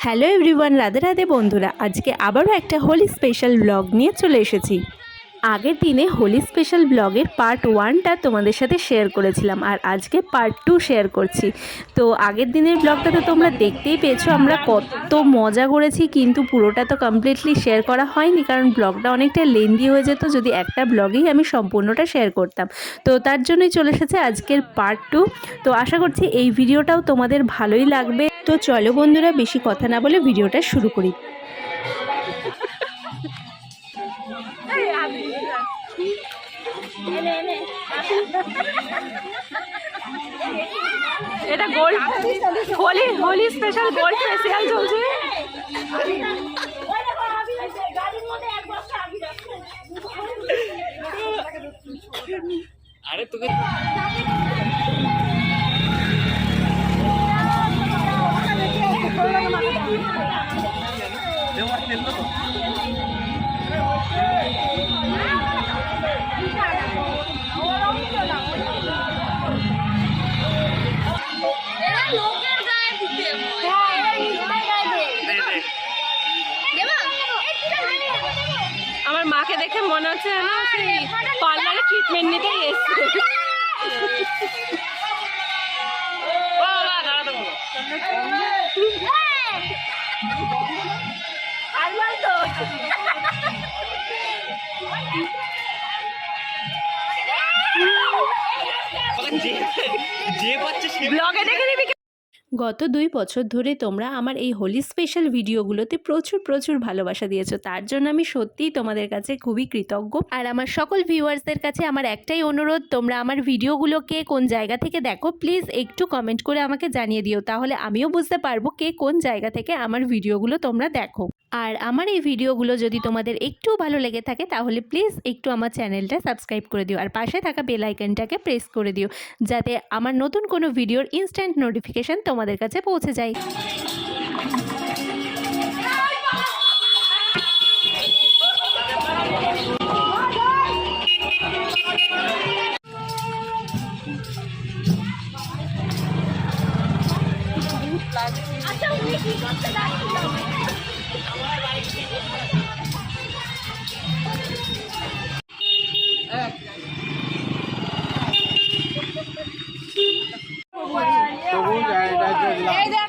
Hello everyone, Radhe Radhe বন্ধুরা। আজকে আবারও একটা হোলি স্পেশাল ব্লগ নিয়ে চলে এসেছি। আগের দিনে হোলি স্পেশাল ব্লগের পার্ট 1টা তোমাদের সাথে শেয়ার করেছিলাম, আর আজকে পার্ট 2 শেয়ার করছি। তো আগের দিনের ব্লগটা তো তোমরা দেখতেই পেয়েছো আমরা কত মজা করেছি, কিন্তু পুরোটা তো কমপ্লিটলি শেয়ার করা হয়নি, কারণ ব্লগটা অনেকটা লেন্দি হয়ে যেত যদি একটা ব্লগেই আমি সম্পূর্ণটা শেয়ার করতাম। তো তার জন্যই চলে এসেছে আজকের পার্ট 2। তো আশা করছি এই ভিডিওটাও তোমাদের ভালোই লাগবে। তো চলো বন্ধুরা, বেশি কথা না বলে ভিডিওটা শুরু করি। এটা gold Holi special gold facial চলছে। আরে তোকে আমার মাকে দেখে মনে হচ্ছে না সেই পার্লারে ট্রিটমেন্ট নিতেই এসছে। যে পাচ্ছে সে ব্লগে দেখে নিবি। গত 2 বছর ধরে তোমরা আমার এই হোলি স্পেশাল ভিডিওগুলোতে প্রচুর ভালোবাসা দিয়েছো, তার জন্য আমি সত্যিই তোমাদের কাছে খুবই কৃতজ্ঞ। আর আমার সকল ভিউয়ার্সদের কাছে আমার একটাই অনুরোধ, তোমরা আমার ভিডিওগুলোকে কোন জায়গা থেকে দেখো প্লিজ একটু কমেন্ট করে আমাকে জানিয়ে দিও, তাহলে আমিও বুঝতে পারবো কে কোন জায়গা থেকে আমার ভিডিওগুলো তোমরা দেখো। আর আমার এই ভিডিওগুলো যদি তোমাদের একটু ভালো লেগে থাকে তাহলে প্লিজ একটু আমার চ্যানেলটা সাবস্ক্রাইব করে দিও, আর পাশে থাকা বেল আইকনটাকে প্রেস করে দিও, যাতে আমার নতুন কোনো ভিডিওর ইনস্ট্যান্ট নোটিফিকেশান তোমাদের কাছে পৌঁছে যায়।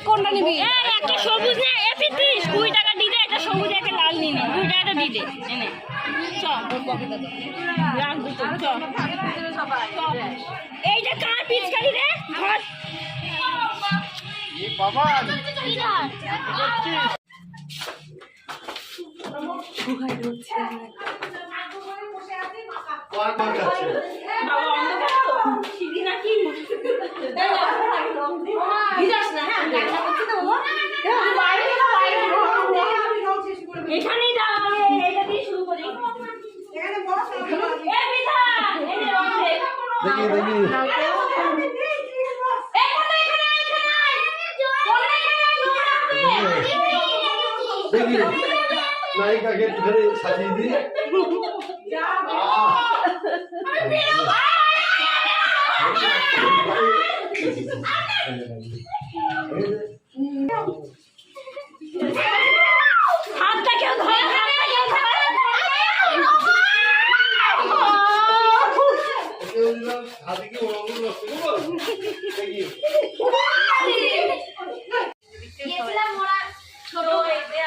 কোনটা নিবি? একটা সবুজ না এপি 30 20 টাকা দিতে, একটা সবুজ একটা লাল নিবি 2 টাকা দিতে এনে চল রাখ দুটো চল। এইটা কার পিচকারি রে ধর এই বাবা সুহাই হচ্ছে কোন কোন যাচ্ছে বাবা অন্ধকার তো সিঁড়ি নাকি ভিজাস না। হ্যাঁ আমি রান্না করছি তো বাবা, এখানেই দাঁড়াবে। এটা দিয়ে শুরু করি। এখানে বড় এ বিধা এনে রয়েছে দেখি দেখি দেখি নায়িকাকে ধরে সাজিয়ে দিয়ে হাতটা কেউ ধরে, হাতটা কেউ ধরে। হাতে কি ওরকম নষ্ট করবো দেখি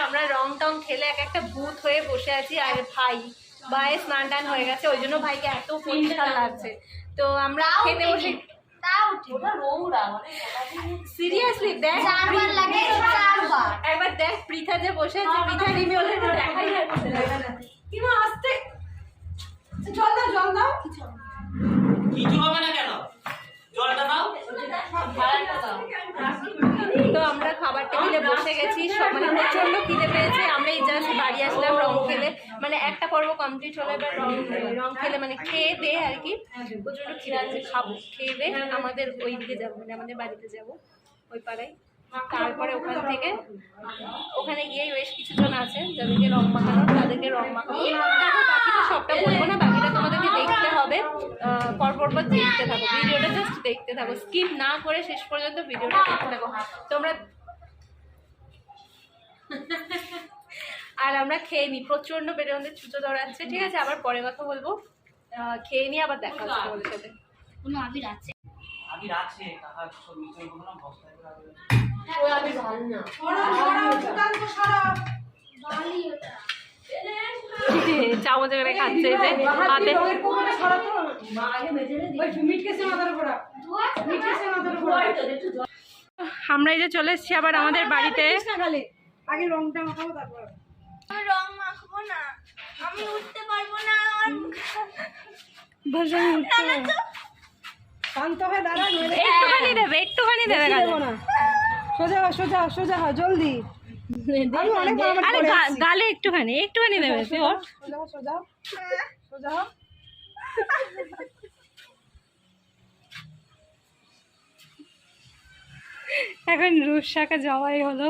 আমরা রং টং খেলে এক একটা ভূত হয়ে বসে আছি, আর ভাইয়ের স্নান টান হয়ে গেছে, ওই জন্য ভাইকে এত পরিষ্কার লাগছে। তো আমরা খেতে বসে সিরিয়াসলি দেখ একবার দেখ পৃথা যে বসে আছে, পৃথা রিমি ওদের দেখাই যাচ্ছে কি মা আসতে। জল দাও কিছু হবে না কেন? জলটা দাও, ভাড়াটা দাও। তো আমরা খাবার টেবিলে বসে গেছি, মানে প্রচন্ড খিদে পেয়েছে। আমরা এই জাস্ট বাড়ি আসলাম রং খেলে, মানে একটা পর্ব কমপ্লিট হলো, এবার রং খেলে মানে খেয়ে দে আর কি। প্রচন্ড খিদে আছে, খাবো, খেয়ে দে আমাদের ওই দিকে যাবো, মানে আমাদের বাড়িতে যাবো ওই পাড়ায়। তারপরে ওখানে গিয়ে বেশ কিছু জন আছে যাদেরকে রং মাখানো, তাদেরকে রং মাখাবো। বাকিটা সবটা বলবো না, বাকিটা তোমাদেরকে দেখতে হবে। পরপর দেখতে থাকো ভিডিওটা, জাস্ট দেখতে থাকো, স্কিপ না করে শেষ পর্যন্ত ভিডিওটা দেখতে থাকো তোমরা। আর আমরা খেয়ে নিই, প্রচন্ড পেটে আমাদের ছুতো দৌড়াচ্ছে। ঠিক আছে, আবার পরে কথা বলবো, খেয়ে নিয়ে আবার দেখা হচ্ছে তোমাদের সাথে। কোনো আবির আছে? আবির আছে, কাকা সব মিশন করবো না, বস্তায় করে আবির আছে। ওই আবির ভালো না। চামচে করে খাচ্ছে যে হাতে। আমরা এই যে চলে এসেছি আবার আমাদের বাড়িতে। আগে রংটা মাখাবো তারপর আমি রং মাখবো না, আমি উঠতে পারবো না। শান্ত হয়ে দাঁড়া, নইলে একটুখানি দেবে, একটুখানি দেবে গালে। দেবো না। সোজা হ, সোজা হ, সোজা হ, জলদি। আমি অনেক মারামারি আরে করে এসেছি। গালে একটুখানি, একটুখানি দেবে। তুই ওঠ। সোজা হ, সোজা হ, সোজা হ। এখন রূপসাকে জবাই হলো।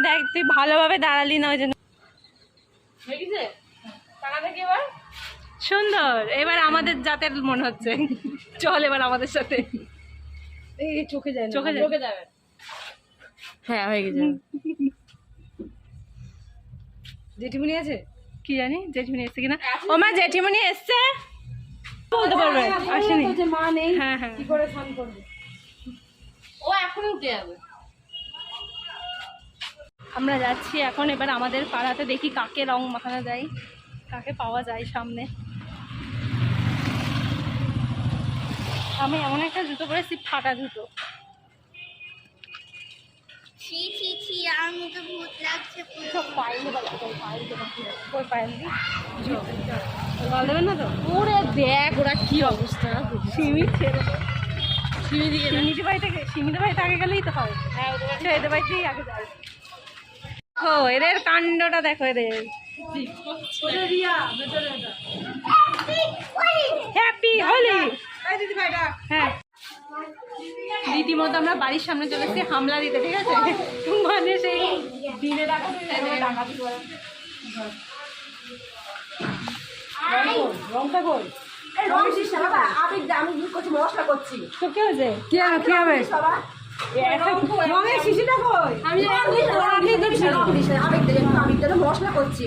দেখ তুই ভালোভাবে দাঁড়ালি না, ওই জন্য। সুন্দর, এবার আমাদের জাতের মনে হচ্ছে। চল এবার আমাদের সাথে। এই চোখে যায় না। চোখে যাবে। হ্যাঁ, হয়ে গেছে। জেঠিমনি আছে? কি জানি জেঠিমনি এসছে কিনা। ও মা, জেঠিমনি এসছে বলতে পারবে। আসেনি। বলছে মা নেই, হ্যাঁ হ্যাঁ। কি করে স্নান করবে? ও এখনই উঠে যাবে। আমরা যাচ্ছি এখন এবার আমাদের পাড়াতে, দেখি কাকে রং মাখানো যায়, কাকে পাওয়া যায় সামনে। আমি এমন একটা জুতো পরেছি, ফাটা জুতো। ছি ছি ছি, আর মুখে ভূত লাগছে পুরো। সব পাইলে ওই পায়েল দি জল দেবেন না তো? ওরে দেখ ওরা কি অবস্থা। সিমি ছেড়ে দে। সিমিদের বাড়িতে আগে গেলেই তো হয়। হ্যাঁ, এদের বাড়িতেই আগে যায়। ও এদের কাণ্ডটা দেখো, এদের হ্যাপি হোলি। এই দিদি ভাই ডাক। হ্যাঁ, রীতিমতো আমরা বাড়ির সামনে চলে এসেছি হামলা দিতে। ঠিক আছে, মানে সেই দিনে ডাকাতি করে। রংটা কই? তো কি হয়েছে? কি হবে? রঙের শিশিটা কই? মশলা করছি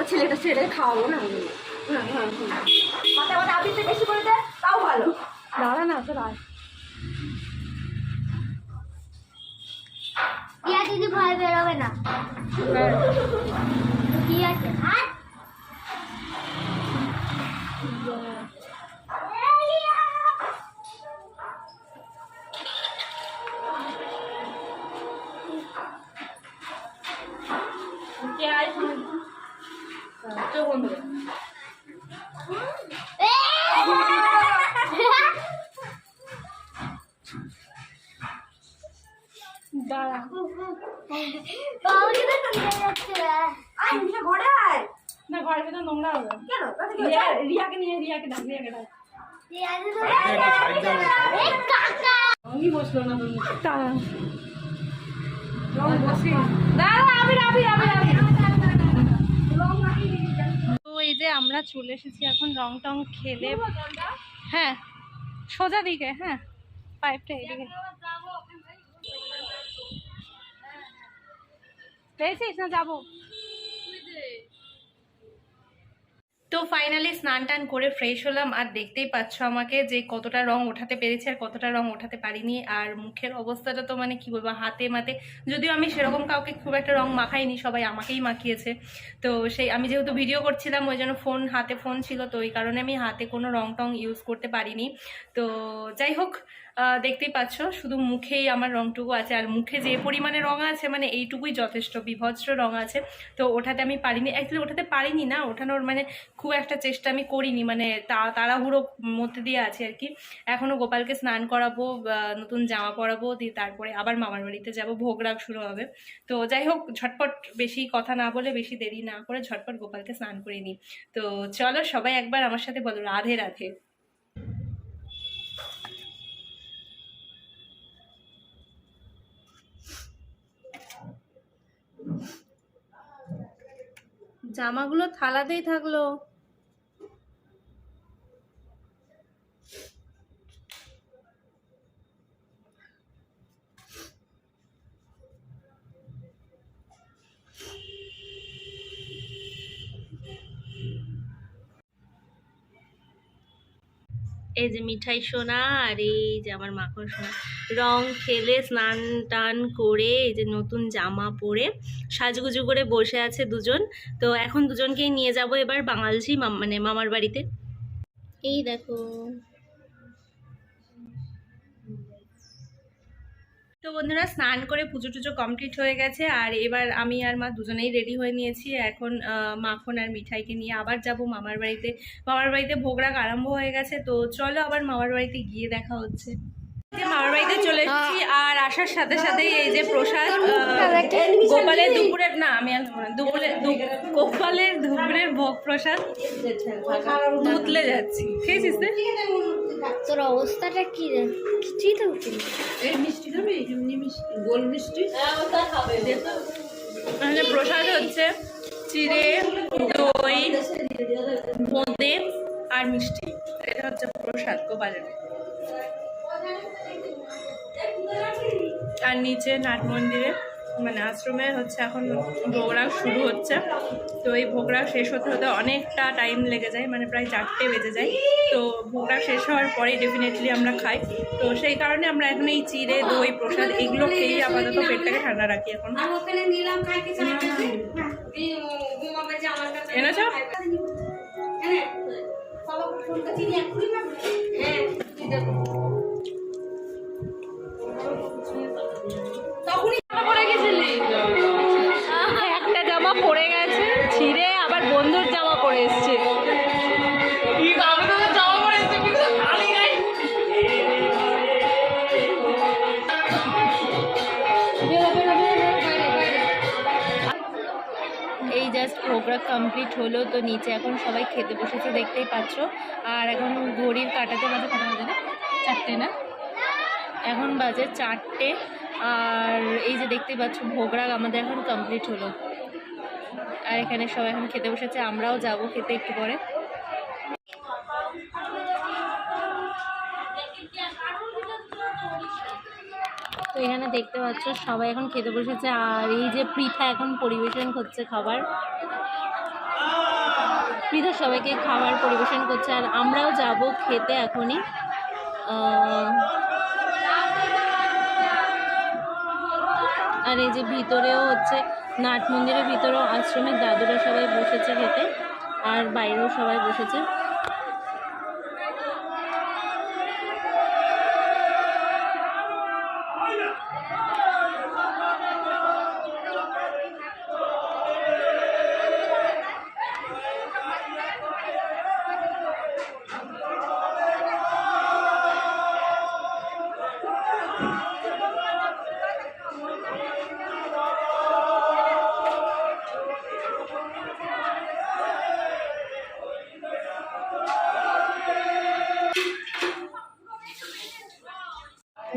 ছেলেটা ছেড়ে খাওয়াবো না মাথা মাথা আবিরটা বেশি করে দে, তাও ভালো। দাঁড়া না তো রাখ। ইয়া দিদি ভয় বেরোবে না। কি আছে? আর দাঁড়া। বাবুকে তো নিয়ে যাচ্ছে। আয় মিশা ঘরে আয়। না, ঘরের ভেতর নোংরা হবে। কেন তাতে কি হয়েছে? রিয়াকে নিয়ে, রিয়াকে ডাক, রিয়াকে ডাক। ইয়া দিদি এ কাকা রঙই বসলো না তোর মুখে। দাঁড়া। রং বসে। তো এই যে আমরা চলে এসেছি এখন রং টং খেলে। হ্যাঁ, সোজা দিকে। হ্যাঁ, পাইপটা এইদিকে পেয়েছিস না? যাবো। তো ফাইনালি স্নান টান করে ফ্রেশ হলাম, আর দেখতেই পাচ্ছ আমাকে যে কতটা রং ওঠাতে পেরেছি আর কতটা রং ওঠাতে পারিনি। আর মুখের অবস্থাটা তো মানে কি বলবো, হাতে মাতে, যদিও আমি সেরকম কাউকে খুব একটা রং মাখাইনি, সবাই আমাকেই মাখিয়েছে। তো সেই আমি যেহেতু ভিডিও করছিলাম, ওই জন্য হাতে ফোন ছিল, তো ওই কারণে আমি হাতে কোনো রং টং ইউজ করতে পারিনি। তো যাই হোক, দেখতেই পাচ্ছ শুধু মুখেই আমার রংটুকু আছে, আর মুখে যে পরিমাণে রং আছে মানে এইটুকুই যথেষ্ট, বিভৎস রং আছে। তো ওঠাতে আমি পারিনি, অ্যাকচুয়ালি ওঠাতে পারিনি না, ওঠানোর মানে খুব একটা চেষ্টা আমি করিনি, মানে তাড়াহুড়ো মধ্যে দিয়ে আছে আর কি। এখনও গোপালকে স্নান করাবো, নতুন জামা পরাবো, দিয়ে তারপরে আবার মামার বাড়িতে যাবো, ভোগ রাগ শুরু হবে। তো যাই হোক, ঝটপট বেশি কথা না বলে, বেশি দেরি না করে ঝটপট গোপালকে স্নান করে নিই। তো চলো সবাই একবার আমার সাথে বলো রাধে রাধে। জামাগুলো থালাতেই থাকলো। এই যে মিঠাই সোনা আর এই যে আমার মাখন সোনা রং খেলে স্নান টান করে এই যে নতুন জামা পরে সাজগুজু করে বসে আছে দুজন। তো এখন দুজনকেই নিয়ে যাব এবার বাঙালঝি মানে মামার বাড়িতে। এই দেখো। তো বন্ধুরা স্নান করে পুজো টুজো কমপ্লিট হয়ে গেছে আর এবার আমি আর মা দুজনেই রেডি হয়ে নিয়েছি। এখন মাখন আর মিঠাইকে নিয়ে আবার যাব মামার বাড়িতে। মামার বাড়িতে ভোগরাগ আরম্ভ হয়ে গেছে, তো চলো আবার মামার বাড়িতে গিয়ে দেখা হচ্ছে। মামার বাড়িতে চলে এসেছি আর আসার সাথে সাথে এই যে প্রসাদ গোপালের দুপুরের না আমি গোপালের দুপুরের ভোগ প্রসাদ দুধলে যাচ্ছি। খেয়েছিস তোর অবস্থাটা কি রে? কিছুই তো উঠিনি। এই মিষ্টি খাবি? এমনি মিষ্টি, গোল মিষ্টি। এখানে প্রসাদ হচ্ছে চিড়ে, দই, বোঁদে আর মিষ্টি। এটা হচ্ছে প্রসাদ গোপালের। আর নিচে নাট মন্দিরে মানে আশ্রমে হচ্ছে এখন ভোগরাগ শুরু হচ্ছে। তো এই ভোগরাগ শেষ হতে হতে অনেকটা টাইম লেগে যায়, মানে প্রায় 4টে বেজে যায়। তো ভোগরাগ শেষ হওয়ার পরেই ডেফিনেটলি আমরা খাই। তো সেই কারণে আমরা এখন এই চিড়ে, দই, প্রসাদ এগুলো খেয়েই আপাতত পেটটাকে ঠান্ডা রাখি। এখন এনেছো? একটা জামা পরে গেছে ছিঁড়ে, আবার বন্ধুর জামা পরে এসছে। এই জাস্ট প্রোগ্রাম কমপ্লিট হলো, তো নিচে এখন সবাই খেতে বসেছে দেখতেই পাচ্ছ। আর এখন ঘড়ির কাটাতে বাজে কটা বাজে না? 4টে না? এখন বাজে 4টে। আর এই যে দেখতেই পাচ্ছ ভোগরাগ আমাদের এখন কমপ্লিট হলো। আর এখানে সবাই এখন খেতে বসেছে, আমরাও যাব খেতে একটু পরে। তো এখানে দেখতে পাচ্ছ সবাই এখন খেতে বসেছে। আর এই যে পৃথা এখন পরিবেশন করছে খাবার। পৃথা সবাইকে খাবার পরিবেশন করছে আর আমরাও যাব খেতে এখনই। আর এই যে ভিতরেও হচ্ছে নাট মন্দিরের ভিতরেও আশ্রমের দাদুরা সবাই বসেছে খেতে, আর বাইরেও সবাই বসেছে।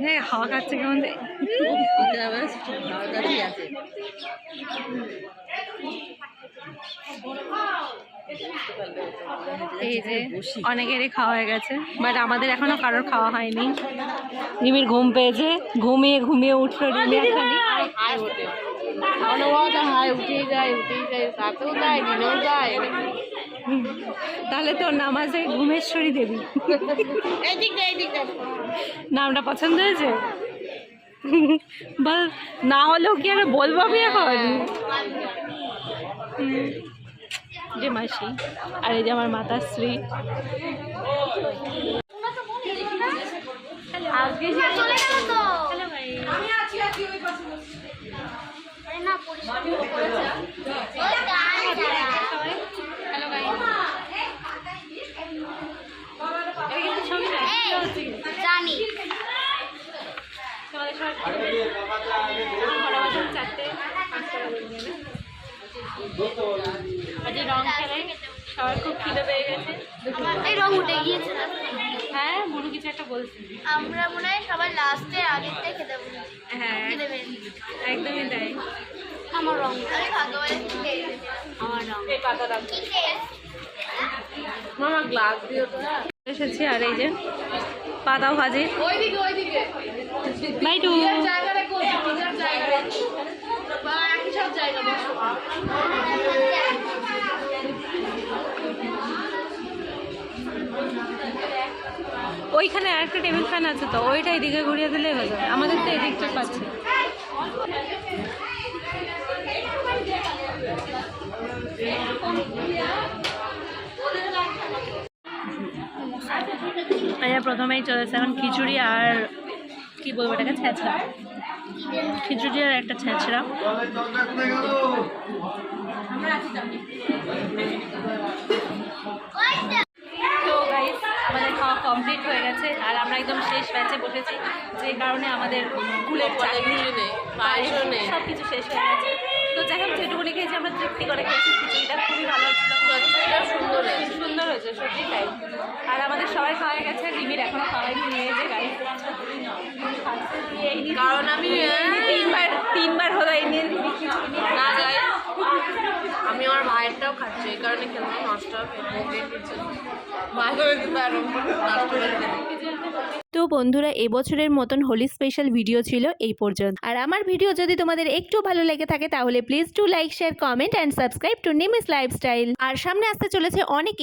হ্যাঁ, হাওয়া খাচ্ছে কেমন আছে। এই যে অনেকেরই খাওয়া হয়ে গেছে, বাট আমাদের এখনো কারোর খাওয়া হয়নি। রিমির ঘুম পেয়েছে, ঘুমিয়ে ঘুমিয়ে উঠলো রিমি এখনই। তাহলে তোর নাম আছে ঘুমেশ্বরী দেবী। নামটা পছন্দ হয়েছে? বল, না হলেও কি আর বলবো আমি এখন। যে মাসি আর এই যে আমার মাতাশ্রী। আজকে চলে গেল তো। হ্যালো ভাই। আমি আছি ওই পাশে বসে। আরে না, পরিষ্কার করেছে। হ্যালো ভাই। জানি তোমাদের সবাই 4টে 5টা বাজে। আজ রং খেলে সবার খুব খিদে পেয়ে গেছে। এই রং উঠে গিয়েছে না? হ্যাঁ, বুড়ো কিছু একটা বলছি। আমরা মনে হয় সবাই লাস্টে আগেরটাই খেতে বলেছি। হ্যাঁ, খিদে পেয়েছে। একদমই তাই। আমার রং, আমি ভাগ্যবান। আমার রং এই পাতাটা কি টেস্ট। মামা গ্লাস দিও তো। এসেছি আর এই যে পাতাও ভাজি। ওইদিকে বাইটু জায়গা রেখো, জায়গা রেখো। বা একই সব জায়গা বসো। ওইখানে আরেকটা টেবিল ফ্যান আছে তো, ওইটা এদিকে ঘুরিয়ে দিলেই হয়ে যাবে। আমাদের তো এদিকটা পাচ্ছে। আচ্ছা, প্রথমেই চলেছে এখন খিচুড়ি আর কি বলবো এটাকে, ছেঁচড়া। খিচুড়ি আর একটা ছেঁচড়া। তো গাইস, আমাদের খাওয়া কমপ্লিট হয়ে গেছে আর আমরা একদম শেষ ব্যাচে বসেছি, যে কারণে আমাদের কুলের চাটনি সব কিছু শেষ হয়ে গেছে। তো যাই হোক, যেটুকুনি খেয়েছি আমরা তৃপ্তি করে খেয়েছি। খিচুড়িটা খুবই ভালো হয়েছিল, সুন্দর হয়েছে সত্যি তাই। আর আমাদের সবাই খাওয়া গেছে, রিমির এখনো খাওয়াইনি, নিয়ে যে গাড়ি কারণ আমি তিনবার হলো এই নিয়ে না যাই, আমি আমার মায়েরটাও খাচ্ছি, এই কারণে খেলতে নষ্ট হবে। তো বন্ধুরা, এবছরের মতন হোলি স্পেশাল ভিডিও ছিল এই পর্যন্ত। আর আমার ভিডিও যদি তোমাদের একটু ভালো লেগে থাকে তাহলে please to like, share, comment and subscribe to Nimis lifestyle. আর সামনে আসতে চলেছে অনেক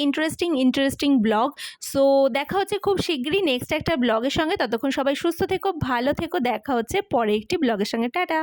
ইন্টারেস্টিং ব্লগ। সো দেখা হচ্ছে খুব শীঘ্রই নেক্সট একটা ব্লগের সঙ্গে। ততক্ষণ সবাই সুস্থ থেকো, ভালো থেকো। দেখা হচ্ছে পরে একটি ব্লগের সঙ্গে। টাটা।